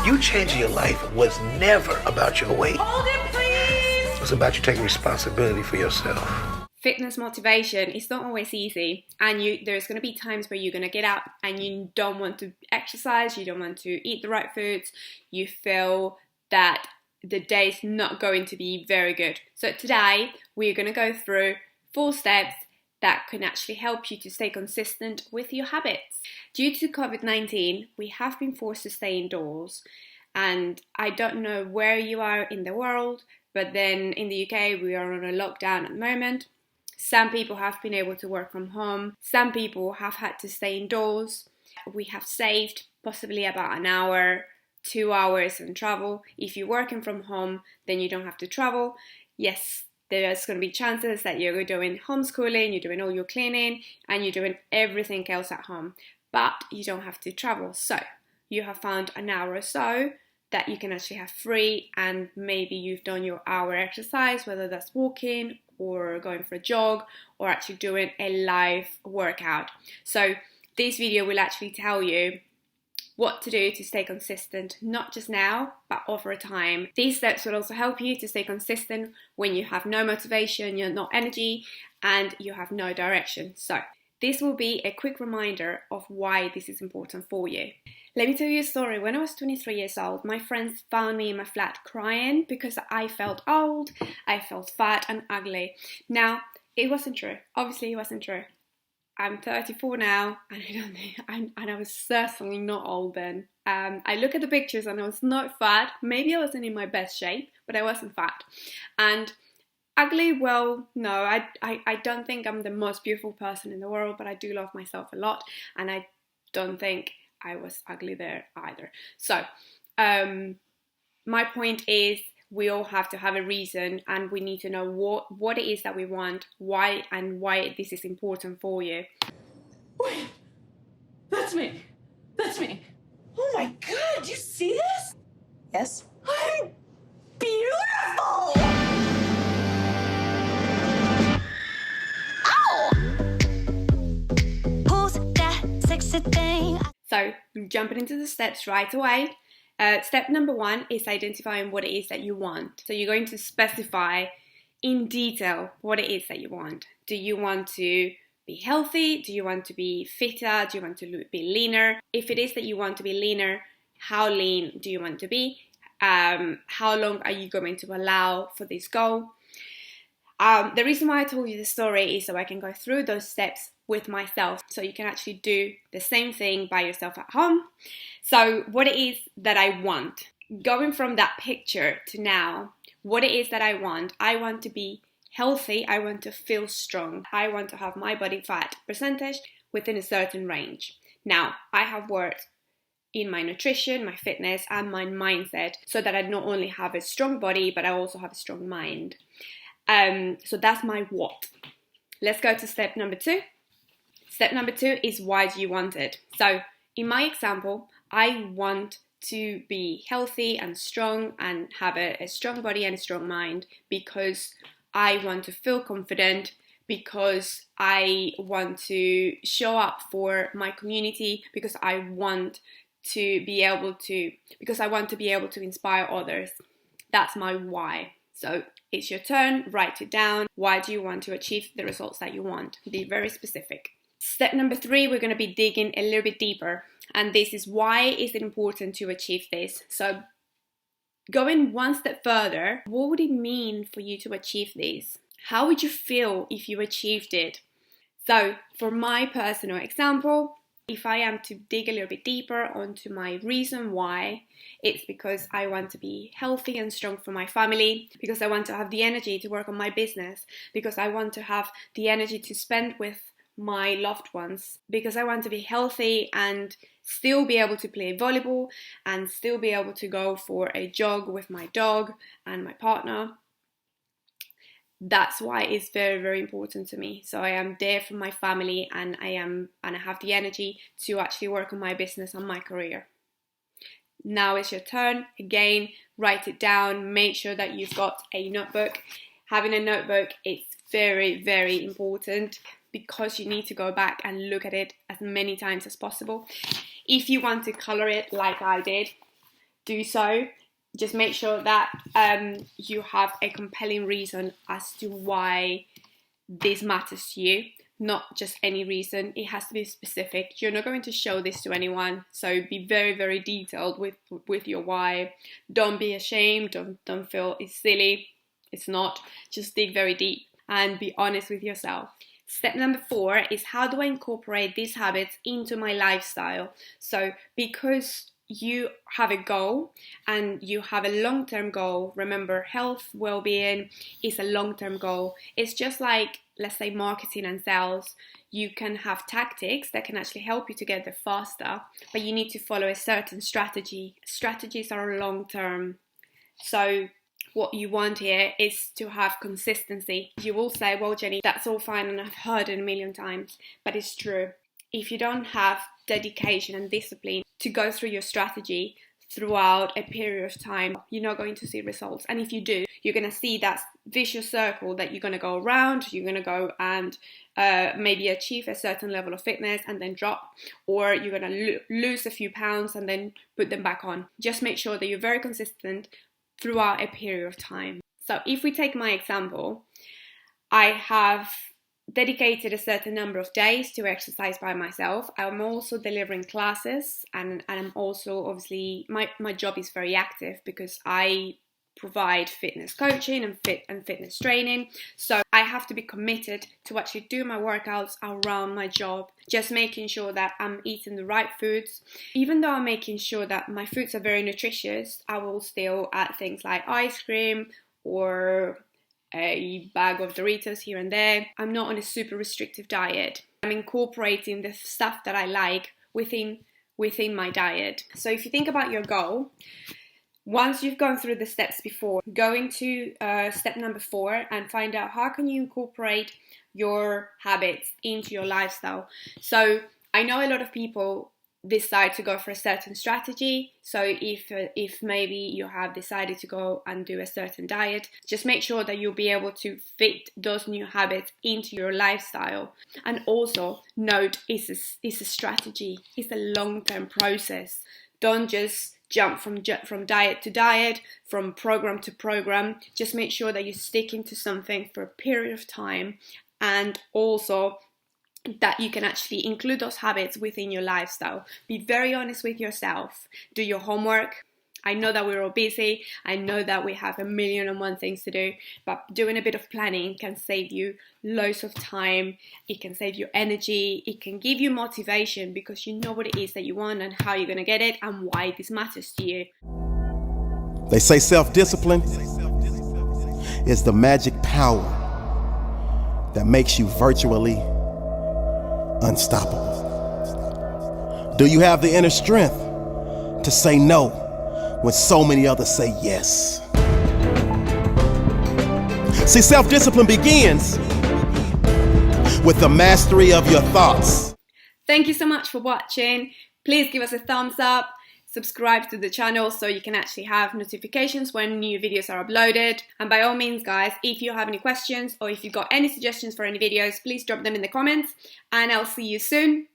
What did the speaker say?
You changing your life was never about your weight. Hold it, please! It was about you taking responsibility for yourself. Fitness motivation is not always easy, and there's going to be times where you're going to get up and you don't want to exercise, you don't want to eat the right foods, you feel that the day is not going to be very good. So today we're going to go through 4 steps that can actually help you to stay consistent with your habits. Due to COVID-19, we have been forced to stay indoors, and I don't know where you are in the world, but then in the UK we are on a lockdown at the moment. Some people have been able to work from home. Some people have had to stay indoors. We have saved possibly about an hour, 2 hours on travel. If you're working from home, then you don't have to travel. Yes, there's going to be chances that you're doing homeschooling, you're doing all your cleaning, and you're doing everything else at home. But you don't have to travel. So you have found an hour or so that you can actually have free, and maybe you've done your hour exercise, whether that's walking or going for a jog or actually doing a live workout. So this video will actually tell you what to do to stay consistent, not just now, but over time. These steps will also help you to stay consistent when you have no motivation, you're not energy, and you have no direction. So this will be a quick reminder of why this is important for you. Let me tell you a story. When I was 23 years old, my friends found me in my flat crying because I felt old, I felt fat and ugly. Now, it wasn't true. Obviously, it wasn't true. I'm 34 now, and I was certainly not old then. I look at the pictures and I was not fat. Maybe I wasn't in my best shape, but I wasn't fat. And ugly, well, no, I don't think I'm the most beautiful person in the world, but I do love myself a lot, and I don't think I was ugly there either. So, my point is, we all have to have a reason, and we need to know what it is that we want, why this is important for you. Wait, that's me. That's me. Oh my God, you see this? Yes? I'm beautiful! Who's that sexy thing? So, jumping into the steps right away. Step number 1 is identifying what it is that you want. So you're going to specify in detail what it is that you want. Do you want to be healthy? Do you want to be fitter? Do you want to be leaner? If it is that you want to be leaner, how lean do you want to be? How long are you going to allow for this goal? The reason why I told you this story is so I can go through those steps with myself, so you can actually do the same thing by yourself at home. So what it is that I want, going from that picture to now, what it is that I want to be healthy, I want to feel strong, I want to have my body fat percentage within a certain range. Now, I have worked in my nutrition, my fitness, and my mindset, so that I not only have a strong body, but I also have a strong mind. So that's my what. Let's go to step number 2. Step number 2 is why do you want it? So in my example, I want to be healthy and strong and have a strong body and a strong mind because I want to feel confident, because I want to show up for my community, because I want to be able to inspire others. That's my why. So it's your turn, write it down. Why do you want to achieve the results that you want? Be very specific. Step number 3, we're going to be digging a little bit deeper. And this is why is it important to achieve this. So going one step further, what would it mean for you to achieve this? How would you feel if you achieved it? So for my personal example, if I am to dig a little bit deeper onto my reason why, it's because I want to be healthy and strong for my family, because I want to have the energy to work on my business, because I want to have the energy to spend with my loved ones, because I want to be healthy and still be able to play volleyball and still be able to go for a jog with my dog and my partner. That's why it's very, very important to me. So I am there for my family, and I have the energy to actually work on my business and my career. Now it's your turn. Again, write it down. Make sure that you've got a notebook. Having a notebook is very, very important because you need to go back and look at it as many times as possible. If you want to color it like I did, do so. Just make sure that you have a compelling reason as to why this matters to you, not just any reason. It has to be specific. You're not going to show this to anyone, so be very, very detailed with your why. Don't be ashamed, don't feel it's silly. It's not. Just dig very deep and be honest with yourself. Step number 4 is, how do I incorporate these habits into my lifestyle? So because you have a goal and you have a long-term goal, remember, health, well-being is a long-term goal. It's just like, let's say, marketing and sales. You can have tactics that can actually help you to get there faster, but you need to follow a certain strategy. Strategies are long-term. So what you want here is to have consistency. You will say, well, Jenny, that's all fine and I've heard it a million times, but it's true. If you don't have dedication and discipline to go through your strategy throughout a period of time, you're not going to see results. And if you do, you're going to see that vicious circle that you're going to go around. You're going to go and maybe achieve a certain level of fitness and then drop, or you're going to lose a few pounds and then put them back on. Just make sure that you're very consistent throughout a period of time. So if we take my example, I have dedicated a certain number of days to exercise by myself. I'm also delivering classes, and I'm also, obviously, my job is very active because I provide fitness coaching and fitness training. So I have to be committed to actually do my workouts around my job, just making sure that I'm eating the right foods. Even though I'm making sure that my foods are very nutritious, I will still add things like ice cream or a bag of Doritos here and there. I'm not on a super restrictive diet. I'm incorporating the stuff that I like within my diet. So if you think about your goal, once you've gone through the steps before, go into step number 4 and find out how can you incorporate your habits into your lifestyle. So I know a lot of people decide to go for a certain strategy. So if maybe you have decided to go and do a certain diet, just make sure that you'll be able to fit those new habits into your lifestyle. And also note, it's a strategy. It's a long-term process. Don't just jump from diet to diet, from program to program. Just make sure that you're sticking to something for a period of time, and also that you can actually include those habits within your lifestyle. Be very honest with yourself. Do your homework. I know that we're all busy. I know that we have 1,000,001 things to do, but doing a bit of planning can save you loads of time. It can save you energy. It can give you motivation because you know what it is that you want and how you're going to get it and why this matters to you. They say self-discipline is the magic power that makes you virtually unstoppable. Do you have the inner strength to say no when so many others say yes? See, self-discipline begins with the mastery of your thoughts. Thank you so much for watching. Please give us a thumbs up. Subscribe to the channel so you can actually have notifications when new videos are uploaded. And by all means, guys, if you have any questions or if you've got any suggestions for any videos, please drop them in the comments, and I'll see you soon.